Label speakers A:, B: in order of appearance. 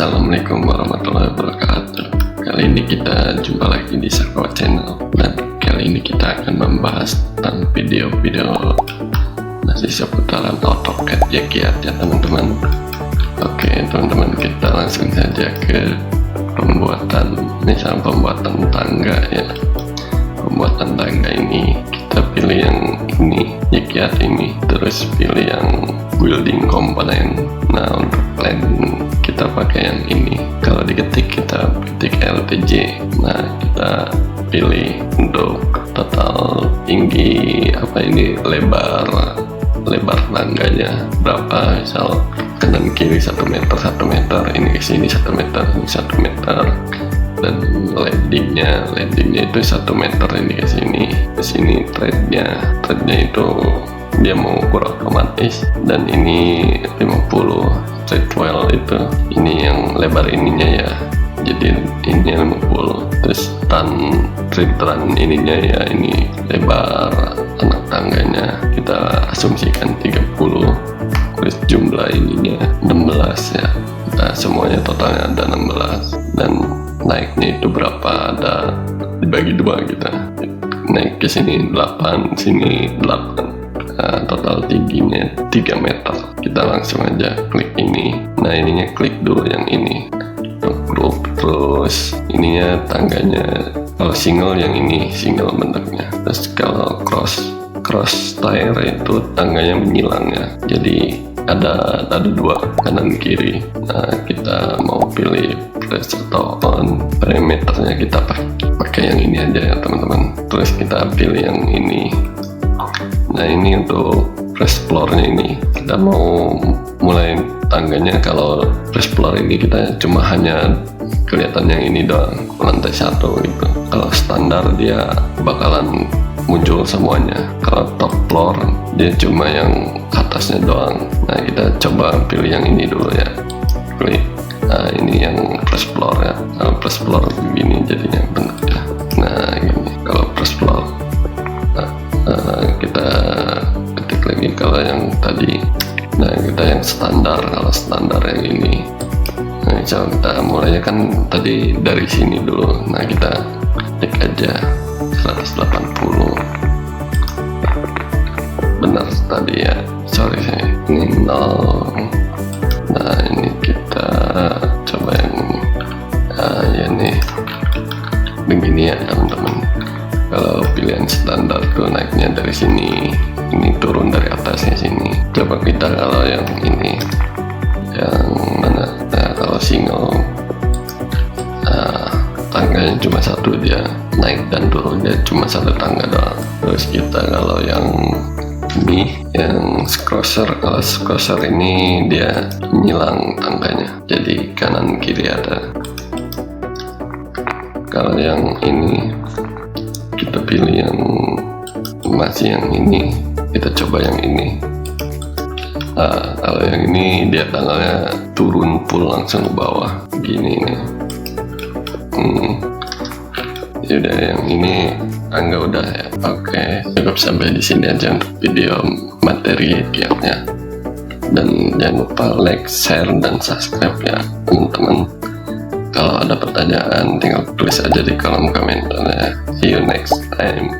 A: Assalamualaikum warahmatullahi wabarakatuh. Kali ini kita jumpa lagi di Sakawa Channel, dan kali ini kita akan membahas tentang video-video masih seputaran AutoCAD ya teman-teman. Oke teman-teman, kita langsung saja ke pembuatan, misal pembuatan tangga ya. Pembuatan tangga ini kita pilih yang ini, Yekiat ini, terus pilih yang building komponen. Nah, untuk plan kita pakai yang ini. Kalau diketik kita ketik LTJ. Nah, kita pilih untuk total tinggi lebar tangganya berapa, misal kanan kiri 1 meter, ini ke sini 1 meter, ini 1 meter, dan landingnya itu 1 meter, ini ke sini threadnya itu dia mengukur otomatis, dan ini 50 thread well itu, ini yang lebar ininya ya, jadi ini 50, terus thread run ininya ya, ini lebar anak tangganya kita asumsikan 30, terus jumlah ininya 16 ya, kita semuanya totalnya ada 16, dan naiknya itu berapa, ada dibagi 2 kita naik ke sini 8, sini 8. Nah, total tingginya 3 meter. Kita langsung aja klik ini. Nah, ininya klik dulu yang ini untuk group, terus ininya tangganya, kalau single yang ini single bentuknya, terus kalau cross tire itu tangganya menyilang ya, jadi ada 2 kanan kiri. Nah, kita mau pilih press atau on, parameternya kita pakai yang ini aja ya teman-teman. Terus kita pilih yang ini. Nah, ini untuk press floor-nya ini, kita mau mulai tangganya. Kalau press floor ini kita cuma hanya kelihatan yang ini doang, lantai 1 gitu. Kalau standar dia bakalan muncul semuanya. Kalau top floor dia cuma yang atasnya doang. Nah, kita coba pilih yang ini dulu ya, klik. Nah, ini yang press floor ya. Kalau press floor begini jadinya bentuknya. Nah, ini kalau press floor. Kita ketik lagi kalau yang tadi. Nah, kita yang standar. Kalau standar yang ini, nah, coba kita mulainya kan tadi dari sini dulu. Nah, kita klik aja 180. Benar tadi ya, sorry ini 0. Nah, ini kita coba yang ini. Nah, ya nih begini ya teman-teman. Kalau pilihan standar tuh naiknya dari sini, ini turun dari atasnya sini. Coba kita kalau yang ini, yang mana? Nah, kalau single, tangganya cuma 1, dia naik dan turun dia cuma 1 tangga doang. Terus kita kalau yang ini, yang crosser, kalau crosser ini dia nyilang tangganya, jadi kanan kiri ada. Kalau yang ini kita pilih yang masih yang ini, kita coba yang ini. Nah, kalau yang ini dia tanggalnya turun full langsung ke bawah gini nih. Yaudah, yang ini tangga udah ya. Oke, cukup sampai di sini aja untuk video materi kiatnya. Dan jangan lupa like, share, dan subscribe ya teman-teman. Kalau ada pertanyaan tinggal tulis aja di kolom komentar ya. See you next time.